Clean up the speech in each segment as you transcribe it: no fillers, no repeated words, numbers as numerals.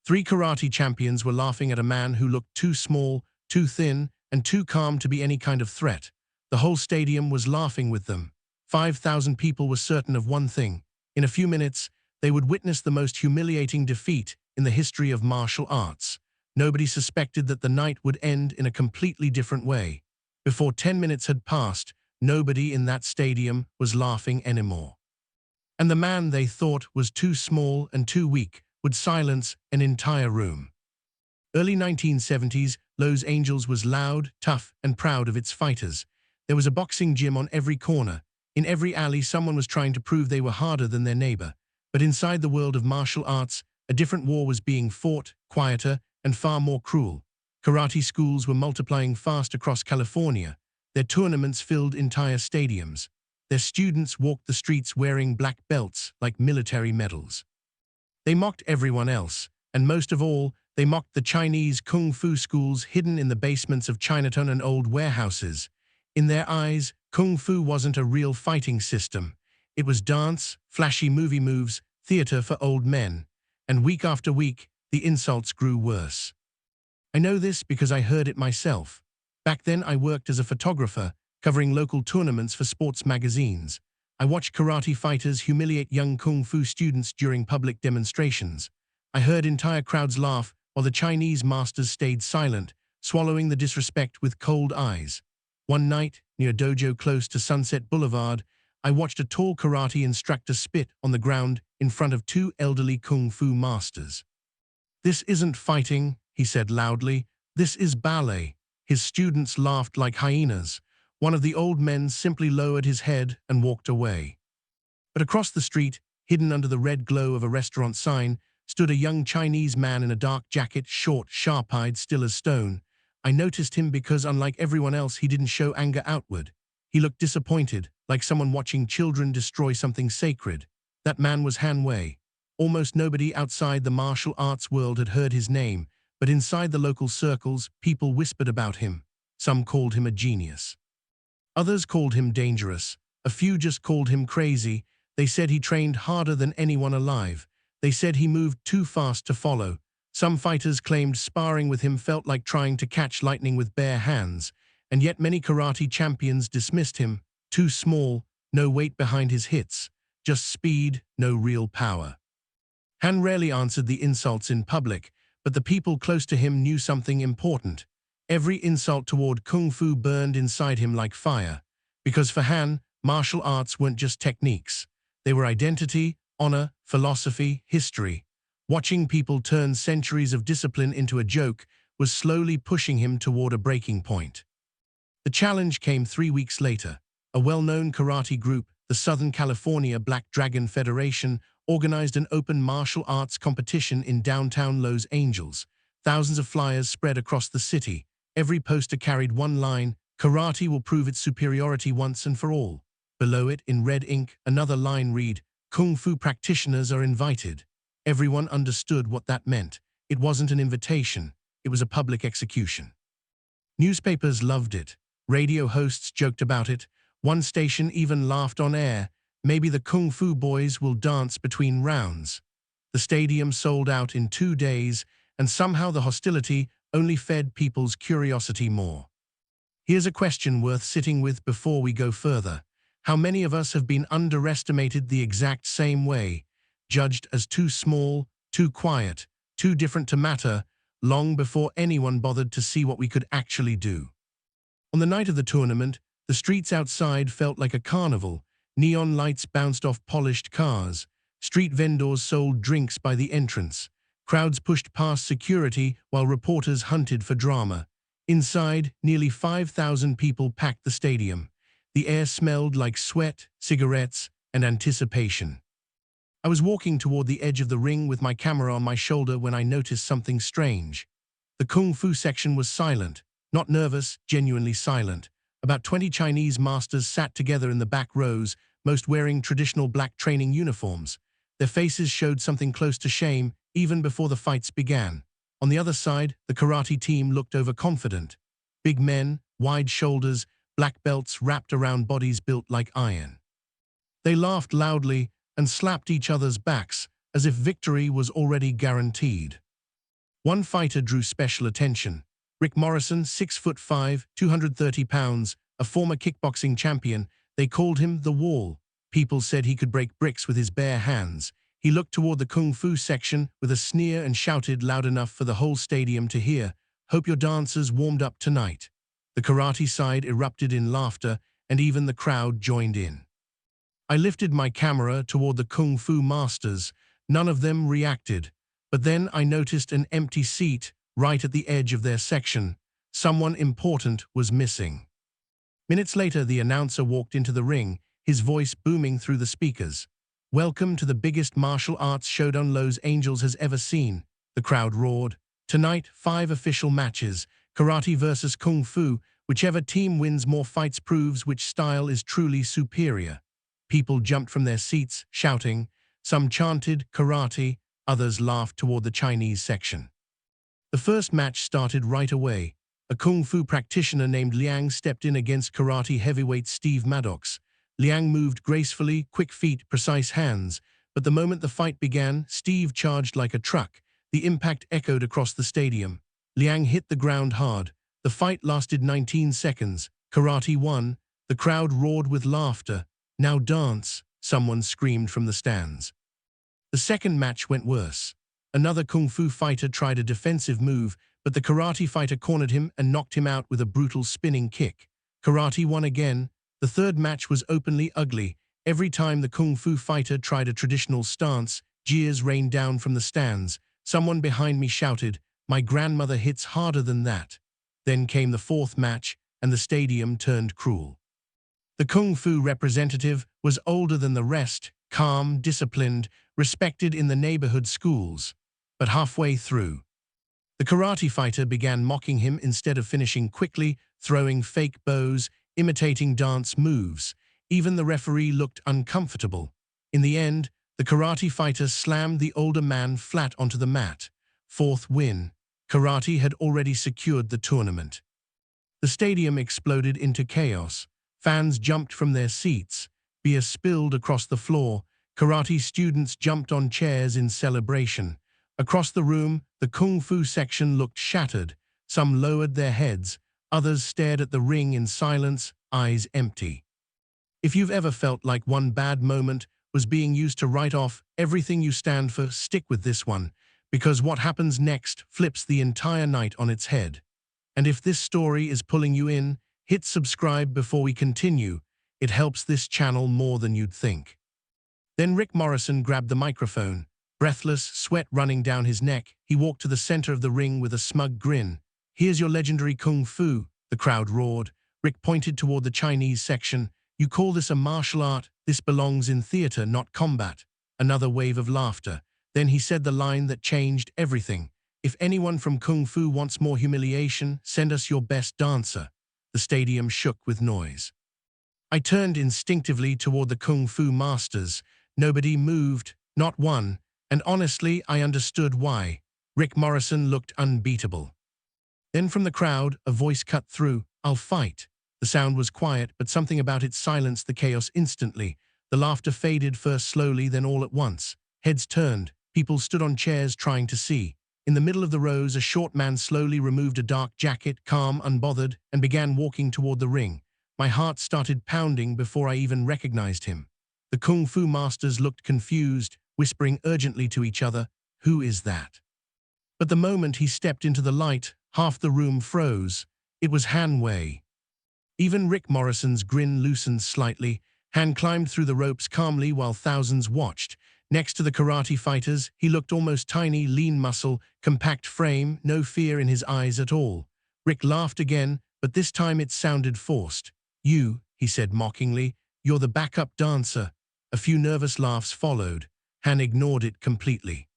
Three karate champions were laughing at a man who looked too small, too thin, and too calm to be any kind of threat. The whole stadium was laughing with them. 5,000 people were certain of one thing. In a few minutes, they would witness the most humiliating defeat in the history of martial arts. Nobody suspected that the night would end in a completely different way. Before 10 minutes had passed, nobody in that stadium was laughing anymore. And the man they thought was too small and too weak would silence an entire room. Early 1970s, Los Angeles was loud, tough, and proud of its fighters. There was a boxing gym on every corner. In every alley, someone was trying to prove they were harder than their neighbor. But inside the world of martial arts, a different war was being fought, quieter, and far more cruel. Karate schools were multiplying fast across California. Their tournaments filled entire stadiums. Their students walked the streets wearing black belts like military medals. They mocked everyone else, and most of all, they mocked the Chinese Kung Fu schools hidden in the basements of Chinatown and old warehouses. In their eyes, Kung Fu wasn't a real fighting system. It was dance, flashy movie moves, theater for old men. And week after week, the insults grew worse. I know this because I heard it myself. Back then, I worked as a photographer, covering local tournaments for sports magazines. I watched karate fighters humiliate young Kung Fu students during public demonstrations. I heard entire crowds laugh while the Chinese masters stayed silent, swallowing the disrespect with cold eyes. One night, near a dojo close to Sunset Boulevard, I watched a tall karate instructor spit on the ground in front of two elderly Kung Fu masters. "This isn't fighting," he said loudly. "This is ballet." His students laughed like hyenas. One of the old men simply lowered his head and walked away. But across the street, hidden under the red glow of a restaurant sign, stood a young Chinese man in a dark jacket, short, sharp-eyed, still as stone. I noticed him because, unlike everyone else, he didn't show anger outward. He looked disappointed, like someone watching children destroy something sacred. That man was Han Wei. Almost nobody outside the martial arts world had heard his name, but inside the local circles, people whispered about him. Some called him a genius. Others called him dangerous. A few just called him crazy. They said he trained harder than anyone alive. They said he moved too fast to follow. Some fighters claimed sparring with him felt like trying to catch lightning with bare hands, and yet many karate champions dismissed him. Too small, no weight behind his hits, just speed, no real power. Han rarely answered the insults in public, but the people close to him knew something important. Every insult toward Kung Fu burned inside him like fire. Because for Han, martial arts weren't just techniques. They were identity, honor, philosophy, history. Watching people turn centuries of discipline into a joke was slowly pushing him toward a breaking point. The challenge came 3 weeks later. A well-known karate group, the Southern California Black Dragon Federation, organized an open martial arts competition in downtown Los Angeles. Thousands of flyers spread across the city. Every poster carried one line: "Karate will prove its superiority once and for all." Below it, in red ink, another line read, "Kung Fu practitioners are invited." Everyone understood what that meant. It wasn't an invitation. It was a public execution. Newspapers loved it. Radio hosts joked about it. One station even laughed on air. "Maybe the Kung Fu boys will dance between rounds." The stadium sold out in 2 days, and somehow the hostility only fed people's curiosity more. Here's a question worth sitting with before we go further. How many of us have been underestimated the exact same way, judged as too small, too quiet, too different to matter, long before anyone bothered to see what we could actually do? On the night of the tournament, the streets outside felt like a carnival. Neon lights bounced off polished cars. Street vendors sold drinks by the entrance. Crowds pushed past security while reporters hunted for drama. Inside, nearly 5,000 people packed the stadium. The air smelled like sweat, cigarettes, and anticipation. I was walking toward the edge of the ring with my camera on my shoulder when I noticed something strange. The Kung Fu section was silent, not nervous, genuinely silent. About 20 Chinese masters sat together in the back rows, most wearing traditional black training uniforms. Their faces showed something close to shame, even before the fights began. On the other side, the karate team looked overconfident. Big men, wide shoulders, black belts wrapped around bodies built like iron. They laughed loudly and slapped each other's backs as if victory was already guaranteed. One fighter drew special attention. Rick Morrison, 6'5", 230 pounds, a former kickboxing champion. They called him the Wall. People said he could break bricks with his bare hands. He looked toward the Kung Fu section with a sneer and shouted loud enough for the whole stadium to hear, "Hope your dancers warmed up tonight." The karate side erupted in laughter, and even the crowd joined in. I lifted my camera toward the Kung Fu masters. None of them reacted. But then I noticed an empty seat right at the edge of their section. Someone important was missing. Minutes later, the announcer walked into the ring, his voice booming through the speakers. "Welcome to the biggest martial arts showdown Los Angeles has ever seen," the crowd roared. "Tonight, 5 official matches, karate versus kung fu. Whichever team wins more fights proves which style is truly superior." People jumped from their seats, shouting. Some chanted karate, others laughed toward the Chinese section. The first match started right away. A kung fu practitioner named Liang stepped in against karate heavyweight Steve Maddox. Liang moved gracefully, quick feet, precise hands. But the moment the fight began, Steve charged like a truck. The impact echoed across the stadium. Liang hit the ground hard. The fight lasted 19 seconds. Karate won. The crowd roared with laughter. "Now dance," someone screamed from the stands. The second match went worse. Another kung fu fighter tried a defensive move, but the karate fighter cornered him and knocked him out with a brutal spinning kick. Karate won again. The third match was openly ugly. Every time the kung fu fighter tried a traditional stance, jeers rained down from the stands. Someone behind me shouted, "My grandmother hits harder than that." Then came the fourth match, and the stadium turned cruel. The kung fu representative was older than the rest, calm, disciplined, respected in the neighborhood schools. But halfway through, the karate fighter began mocking him instead of finishing quickly, throwing fake bows, imitating dance moves. Even the referee looked uncomfortable. In the end, the karate fighter slammed the older man flat onto the mat. Fourth win. Karate had already secured the tournament. The stadium exploded into chaos. Fans jumped from their seats. Beer spilled across the floor. Karate students jumped on chairs in celebration. Across the room, the Kung Fu section looked shattered. Some lowered their heads. Others stared at the ring in silence, eyes empty. If you've ever felt like one bad moment was being used to write off everything you stand for, stick with this one, because what happens next flips the entire night on its head. And if this story is pulling you in, hit subscribe before we continue. It helps this channel more than you'd think. Then Rick Morrison grabbed the microphone. Breathless, sweat running down his neck, he walked to the center of the ring with a smug grin. "Here's your legendary kung fu," the crowd roared. Rick pointed toward the Chinese section. "You call this a martial art? This belongs in theater, not combat." Another wave of laughter. Then he said the line that changed everything. "If anyone from Kung Fu wants more humiliation, send us your best dancer." The stadium shook with noise. I turned instinctively toward the Kung Fu masters. Nobody moved, not one, and honestly, I understood why. Rick Morrison looked unbeatable. Then from the crowd, a voice cut through, "I'll fight." The sound was quiet, but something about it silenced the chaos instantly. The laughter faded first slowly, then all at once. Heads turned. People stood on chairs trying to see. In the middle of the rows, a short man slowly removed a dark jacket, calm, unbothered, and began walking toward the ring. My heart started pounding before I even recognized him. The Kung Fu masters looked confused, whispering urgently to each other, "Who is that?" But the moment he stepped into the light, half the room froze. It was Han Wei. Even Rick Morrison's grin loosened slightly. Han climbed through the ropes calmly while thousands watched. Next to the karate fighters, he looked almost tiny, lean muscle, compact frame, no fear in his eyes at all. Rick laughed again, but this time it sounded forced. "You," he said mockingly, "you're the backup dancer." A few nervous laughs followed. Han ignored it completely.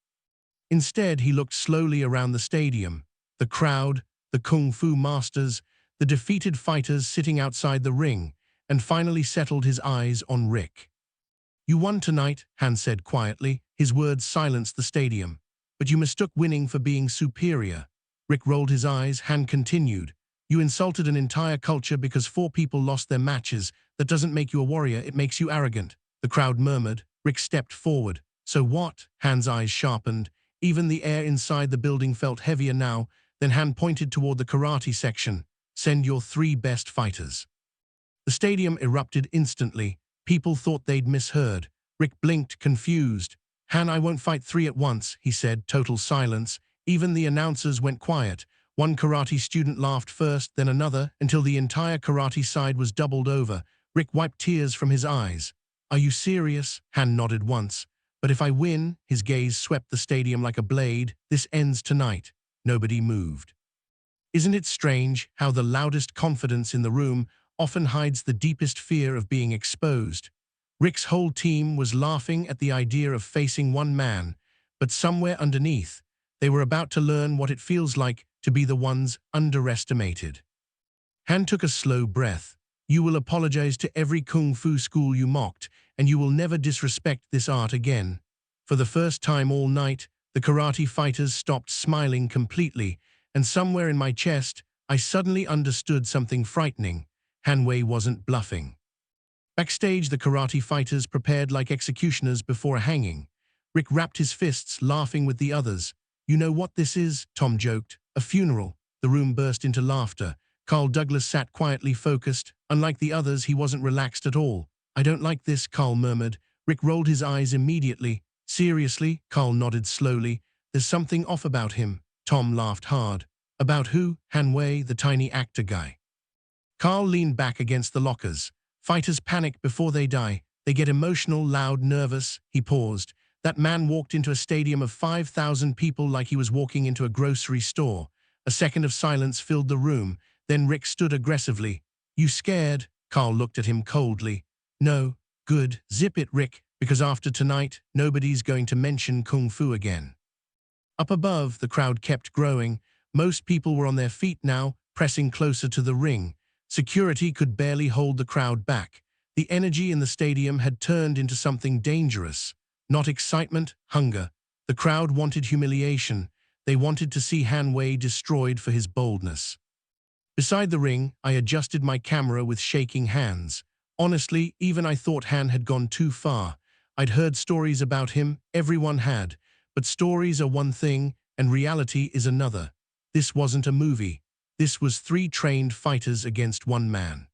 Instead, he looked slowly around the stadium. The crowd, the Kung Fu masters, the defeated fighters sitting outside the ring, and finally settled his eyes on Rick. "You won tonight," Han said quietly. His words silenced the stadium. "But you mistook winning for being superior." Rick rolled his eyes. Han continued, "You insulted an entire culture because 4 people lost their matches. That doesn't make you a warrior, it makes you arrogant." The crowd murmured. Rick stepped forward. "So what?" Han's eyes sharpened. Even the air inside the building felt heavier now. Then Han pointed toward the karate section. Send your 3 best fighters. The stadium erupted instantly. People thought they'd misheard. Rick blinked, confused. Han, I won't fight 3 at once, he said. Total silence. Even the announcers went quiet. One karate student laughed first, then another, until the entire karate side was doubled over. Rick wiped tears from his eyes. Are you serious? Han nodded once. But if I win, his gaze swept the stadium like a blade. This ends tonight. Nobody moved. Isn't it strange how the loudest confidence in the room often hides the deepest fear of being exposed? Rick's whole team was laughing at the idea of facing one man, but somewhere underneath, they were about to learn what it feels like to be the ones underestimated. Han took a slow breath. You will apologize to every kung fu school you mocked, and you will never disrespect this art again. For the first time all night, the karate fighters stopped smiling completely, and somewhere in my chest, I suddenly understood something frightening. Han Wei wasn't bluffing. Backstage, the karate fighters prepared like executioners before a hanging. Rick wrapped his fists, laughing with the others. You know what this is? Tom joked. A funeral. The room burst into laughter. Carl Douglas sat quietly focused. Unlike the others, he wasn't relaxed at all. I don't like this, Carl murmured. Rick rolled his eyes immediately. Seriously? Carl nodded slowly. There's something off about him. Tom laughed hard. About who? Han Wei, the tiny actor guy. Carl leaned back against the lockers. Fighters panic before they die. They get emotional, loud, nervous. He paused. That man walked into a stadium of 5,000 people like he was walking into a grocery store. A second of silence filled the room. Then Rick stood aggressively. You scared? Carl looked at him coldly. No. Good. Zip it, Rick, because after tonight, nobody's going to mention Kung Fu again. Up above, the crowd kept growing. Most people were on their feet now, pressing closer to the ring. Security could barely hold the crowd back. The energy in the stadium had turned into something dangerous. Not excitement, hunger. The crowd wanted humiliation. They wanted to see Han Wei destroyed for his boldness. Beside the ring, I adjusted my camera with shaking hands. Honestly, even I thought Han had gone too far. I'd heard stories about him, everyone had. But stories are one thing, and reality is another. This wasn't a movie. This was 3 trained fighters against 1 man.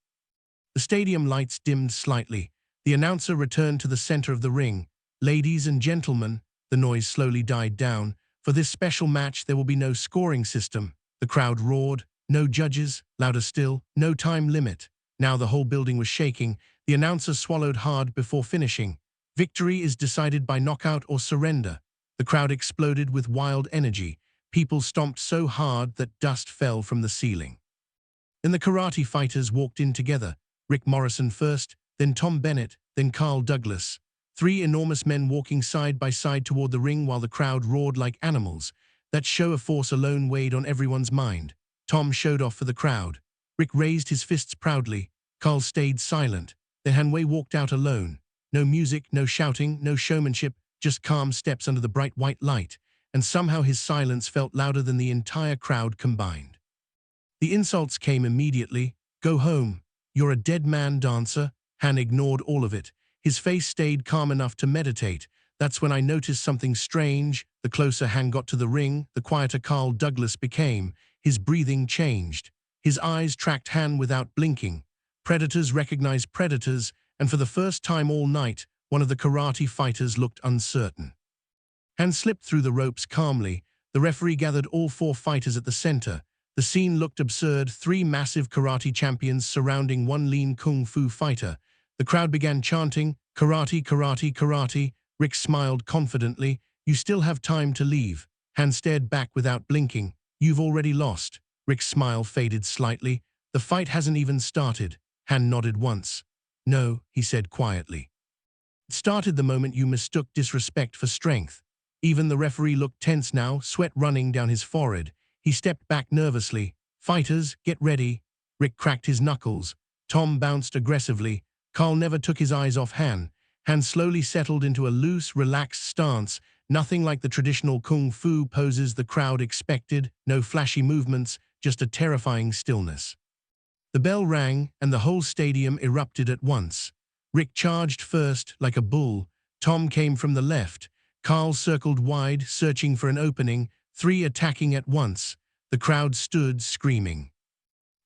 The stadium lights dimmed slightly. The announcer returned to the center of the ring. Ladies and gentlemen, the noise slowly died down. For this special match, there will be no scoring system. The crowd roared. No judges, louder still, no time limit. Now the whole building was shaking. The announcer swallowed hard before finishing. Victory is decided by knockout or surrender. The crowd exploded with wild energy. People stomped so hard that dust fell from the ceiling. Then the karate fighters walked in together. Rick Morrison first, then Tom Bennett, then Carl Douglas. 3 enormous men walking side by side toward the ring while the crowd roared like animals. That show of force alone weighed on everyone's mind. Tom showed off for the crowd. Rick raised his fists proudly. Carl stayed silent. Then Han Wei walked out alone. No music, no shouting, no showmanship, just calm steps under the bright white light. And somehow his silence felt louder than the entire crowd combined. The insults came immediately. Go home. You're a dead man, dancer. Han ignored all of it. His face stayed calm enough to meditate. That's when I noticed something strange. The closer Han got to the ring, the quieter Carl Douglas became. His breathing changed. His eyes tracked Han without blinking. Predators recognized predators, and for the first time all night, one of the karate fighters looked uncertain. Han slipped through the ropes calmly. The referee gathered all 4 fighters at the center. The scene looked absurd, 3 massive karate champions surrounding 1 lean kung fu fighter. The crowd began chanting, karate, karate, karate. Rick smiled confidently. You still have time to leave. Han stared back without blinking. You've already lost. Rick's smile faded slightly. The fight hasn't even started. Han nodded once. No, he said quietly. It started the moment you mistook disrespect for strength. Even the referee looked tense now, sweat running down his forehead. He stepped back nervously. Fighters, get ready. Rick cracked his knuckles. Tom bounced aggressively. Carl never took his eyes off Han. Han slowly settled into a loose, relaxed stance, nothing like the traditional kung fu poses the crowd expected, no flashy movements, just a terrifying stillness. The bell rang, and the whole stadium erupted at once. Rick charged first, like a bull. Tom came from the left. Carl circled wide, searching for an opening, 3 attacking at once. The crowd stood, screaming.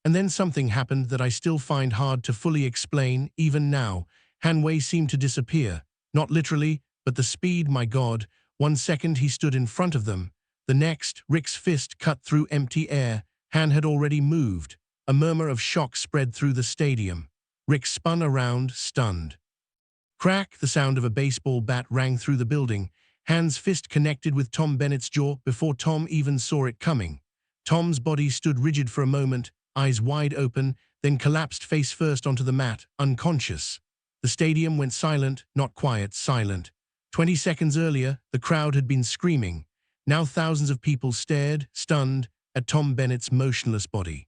And then something happened that I still find hard to fully explain, even now. Han Wei seemed to disappear. Not literally, but the speed, my God. 1 second he stood in front of them. The next, Rick's fist cut through empty air. Han had already moved. A murmur of shock spread through the stadium. Rick spun around, stunned. Crack, the sound of a baseball bat rang through the building. Han's fist connected with Tom Bennett's jaw before Tom even saw it coming. Tom's body stood rigid for a moment, eyes wide open, then collapsed face first onto the mat, unconscious. The stadium went silent, not quiet, silent. 20 seconds earlier, the crowd had been screaming. Now thousands of people stared, stunned, at Tom Bennett's motionless body.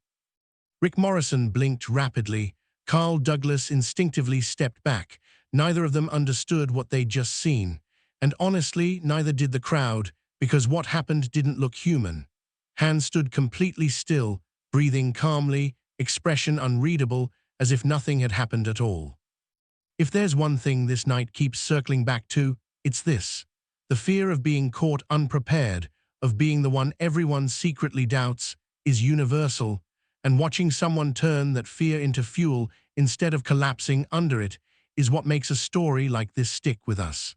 Rick Morrison blinked rapidly. Carl Douglas instinctively stepped back. Neither of them understood what they'd just seen. And honestly, neither did the crowd, because what happened didn't look human. Han stood completely still, breathing calmly, expression unreadable, as if nothing had happened at all. If there's one thing this night keeps circling back to, it's this. The fear of being caught unprepared, of being the one everyone secretly doubts, is universal, and watching someone turn that fear into fuel instead of collapsing under it is what makes a story like this stick with us.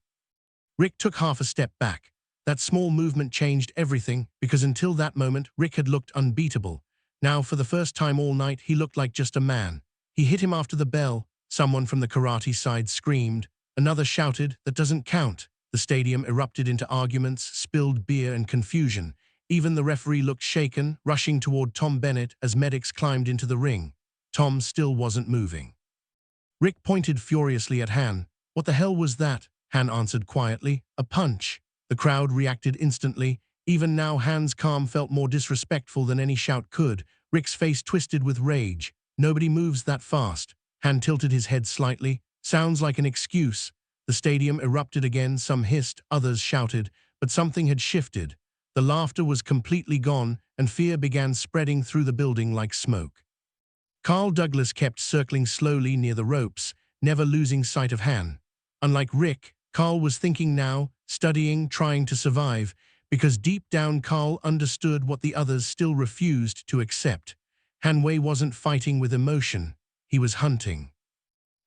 Rick took half a step back. That small movement changed everything, because until that moment, Rick had looked unbeatable. Now, for the first time all night, he looked like just a man. He hit him after the bell. Someone from the karate side screamed. Another shouted, "That doesn't count." The stadium erupted into arguments, spilled beer and confusion. Even the referee looked shaken, rushing toward Tom Bennett as medics climbed into the ring. Tom still wasn't moving. Rick pointed furiously at Han. "What the hell was that?" Han answered quietly. "A punch." The crowd reacted instantly. Even now, Han's calm felt more disrespectful than any shout could. Rick's face twisted with rage. "Nobody moves that fast." Han tilted his head slightly. "Sounds like an excuse." The stadium erupted again. Some hissed, others shouted, but something had shifted. The laughter was completely gone, and fear began spreading through the building like smoke. Carl Douglas kept circling slowly near the ropes, never losing sight of Han. Unlike Rick, Carl was thinking now, studying, trying to survive, because deep down Carl understood what the others still refused to accept. Han Wei wasn't fighting with emotion, he was hunting.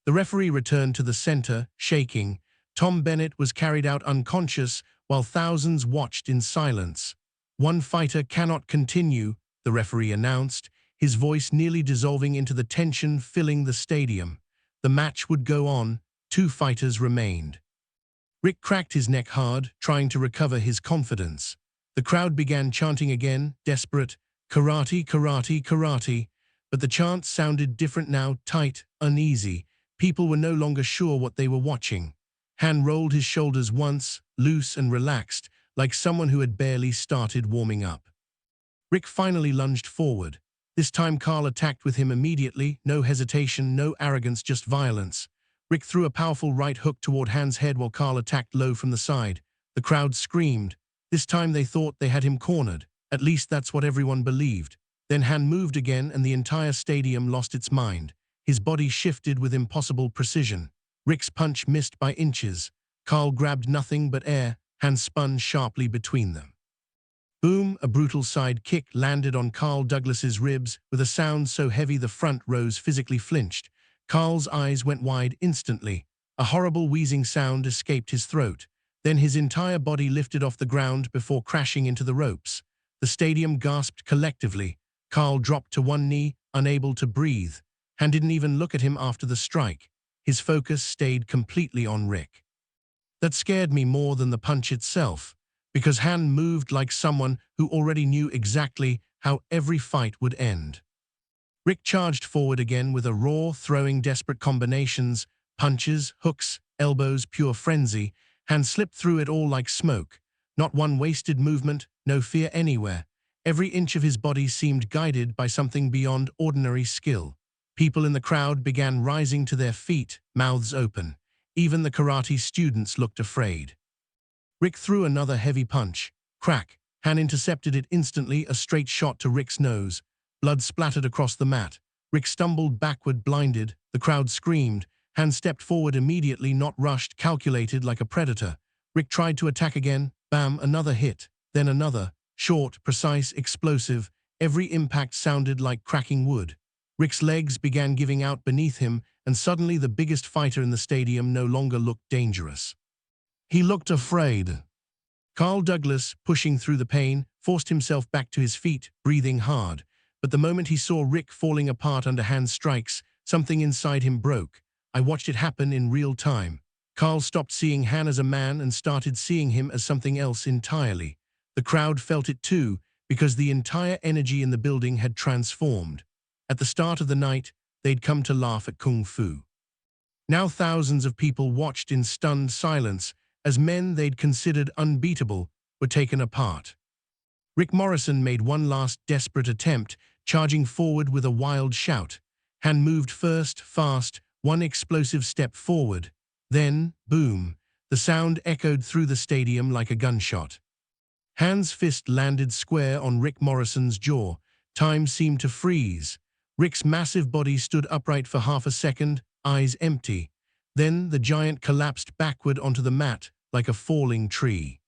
The referee returned to the center, shaking. Tom Bennett was carried out unconscious, while thousands watched in silence. "One fighter cannot continue," the referee announced, his voice nearly dissolving into the tension filling the stadium. The match would go on. 2 fighters remained. Rick cracked his neck hard, trying to recover his confidence. The crowd began chanting again, desperate, "Karate, karate, karate." But the chant sounded different now, tight, uneasy. People were no longer sure what they were watching. Han rolled his shoulders once, loose and relaxed, like someone who had barely started warming up. Rick finally lunged forward. This time Carl attacked with him immediately, no hesitation, no arrogance, just violence. Rick threw a powerful right hook toward Han's head while Carl attacked low from the side. The crowd screamed. This time they thought they had him cornered. At least that's what everyone believed. Then Han moved again and the entire stadium lost its mind. His body shifted with impossible precision. Rick's punch missed by inches. Carl grabbed nothing but air. Han spun sharply between them. Boom! A brutal side kick landed on Carl Douglas's ribs with a sound so heavy the front rows physically flinched. Carl's eyes went wide instantly. A horrible wheezing sound escaped his throat. Then his entire body lifted off the ground before crashing into the ropes. The stadium gasped collectively. Carl dropped to one knee, unable to breathe. Han didn't even look at him after the strike. His focus stayed completely on Rick. That scared me more than the punch itself, because Han moved like someone who already knew exactly how every fight would end. Rick charged forward again with a roar, throwing desperate combinations, punches, hooks, elbows, pure frenzy. Han slipped through it all like smoke. Not one wasted movement, no fear anywhere. Every inch of his body seemed guided by something beyond ordinary skill. People in the crowd began rising to their feet, mouths open. Even the karate students looked afraid. Rick threw another heavy punch. Crack! Han intercepted it instantly, a straight shot to Rick's nose. Blood splattered across the mat. Rick stumbled backward, blinded. The crowd screamed. Han stepped forward immediately, not rushed, calculated like a predator. Rick tried to attack again. Bam, another hit. Then another. Short, precise, explosive. Every impact sounded like cracking wood. Rick's legs began giving out beneath him, and suddenly the biggest fighter in the stadium no longer looked dangerous. He looked afraid. Carl Douglas, pushing through the pain, forced himself back to his feet, breathing hard. But the moment he saw Rick falling apart under Han's strikes, something inside him broke. I watched it happen in real time. Carl stopped seeing Han as a man and started seeing him as something else entirely. The crowd felt it too, because the entire energy in the building had transformed. At the start of the night, they'd come to laugh at Kung Fu. Now thousands of people watched in stunned silence as men they'd considered unbeatable were taken apart. Rick Morrison made one last desperate attempt, charging forward with a wild shout. Han moved first, fast, one explosive step forward. Then, boom, the sound echoed through the stadium like a gunshot. Han's fist landed square on Rick Morrison's jaw. Time seemed to freeze. Rick's massive body stood upright for half a second, eyes empty. Then the giant collapsed backward onto the mat like a falling tree.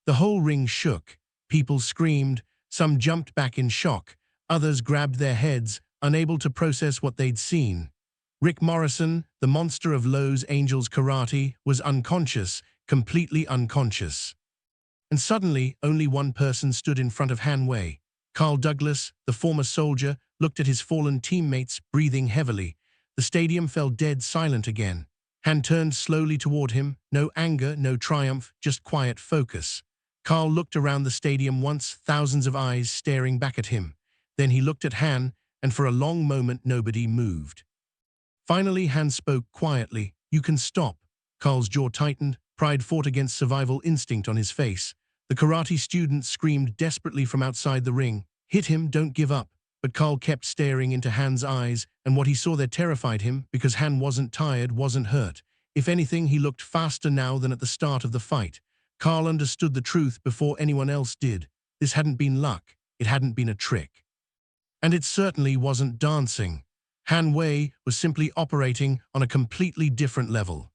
The whole ring shook. People screamed. Some jumped back in shock. Others grabbed their heads, unable to process what they'd seen. Rick Morrison, the monster of Los Angeles Karate, was unconscious, completely unconscious. And suddenly, only one person stood in front of Han Wei. Carl Douglas, the former soldier, looked at his fallen teammates, breathing heavily. The stadium fell dead silent again. Han turned slowly toward him. No anger, no triumph, just quiet focus. Carl looked around the stadium once, thousands of eyes staring back at him. Then he looked at Han, and for a long moment nobody moved. Finally, Han spoke quietly. "You can stop." Carl's jaw tightened. Pride fought against survival instinct on his face. The karate student screamed desperately from outside the ring. "Hit him, don't give up." But Carl kept staring into Han's eyes, and what he saw there terrified him, because Han wasn't tired, wasn't hurt. If anything, he looked faster now than at the start of the fight. Carl understood the truth before anyone else did. This hadn't been luck. It hadn't been a trick. And it certainly wasn't dancing. Han Wei was simply operating on a completely different level.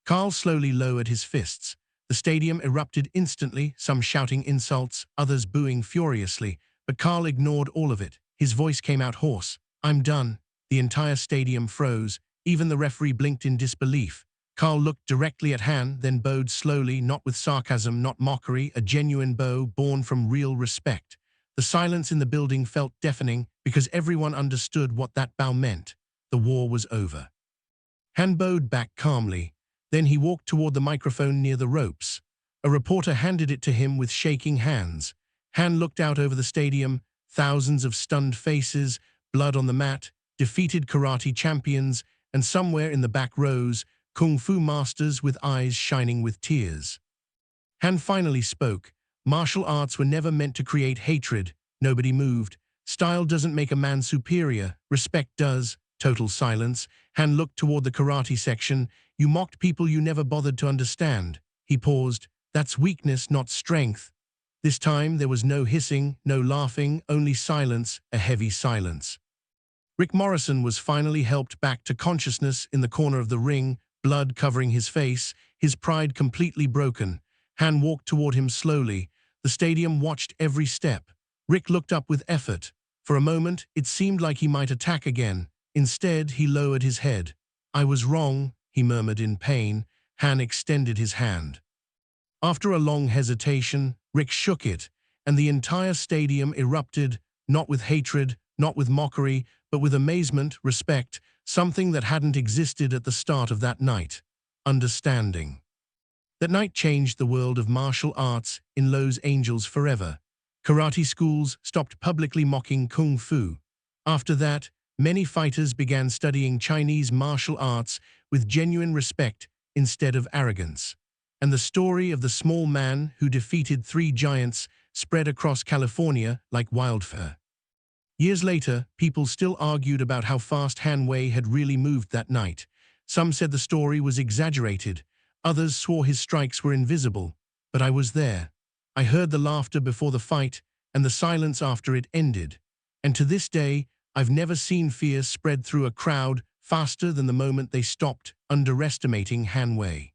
Carl slowly lowered his fists. The stadium erupted instantly, some shouting insults, others booing furiously, but Carl ignored all of it. His voice came out hoarse. "I'm done." The entire stadium froze. Even the referee blinked in disbelief. Carl looked directly at Han, then bowed slowly, not with sarcasm, not mockery, a genuine bow born from real respect. The silence in the building felt deafening because everyone understood what that bow meant. The war was over. Han bowed back calmly. Then he walked toward the microphone near the ropes. A reporter handed it to him with shaking hands. Han looked out over the stadium, thousands of stunned faces, blood on the mat, defeated karate champions, and somewhere in the back rows, Kung Fu masters with eyes shining with tears. Han finally spoke. "Martial arts were never meant to create hatred." Nobody moved. "Style doesn't make a man superior. Respect does." Total silence. Han looked toward the karate section. "You mocked people you never bothered to understand." He paused. "That's weakness, not strength." This time there was no hissing, no laughing, only silence, a heavy silence. Rick Morrison was finally helped back to consciousness in the corner of the ring, blood covering his face, his pride completely broken. Han walked toward him slowly. The stadium watched every step. Rick looked up with effort. For a moment, it seemed like he might attack again. Instead, he lowered his head. "I was wrong," he murmured in pain. Han extended his hand. After a long hesitation, Rick shook it, and the entire stadium erupted, not with hatred, not with mockery, but with amazement, respect, something that hadn't existed at the start of that night. Understanding. That night changed the world of martial arts in Los Angeles forever. Karate schools stopped publicly mocking Kung Fu. After that, many fighters began studying Chinese martial arts with genuine respect instead of arrogance. And the story of the small man who defeated 3 giants spread across California like wildfire. Years later, people still argued about how fast Han Wei had really moved that night. Some said the story was exaggerated. Others swore his strikes were invisible. But I was there. I heard the laughter before the fight and the silence after it ended. And to this day, I've never seen fear spread through a crowd faster than the moment they stopped underestimating Han Wei.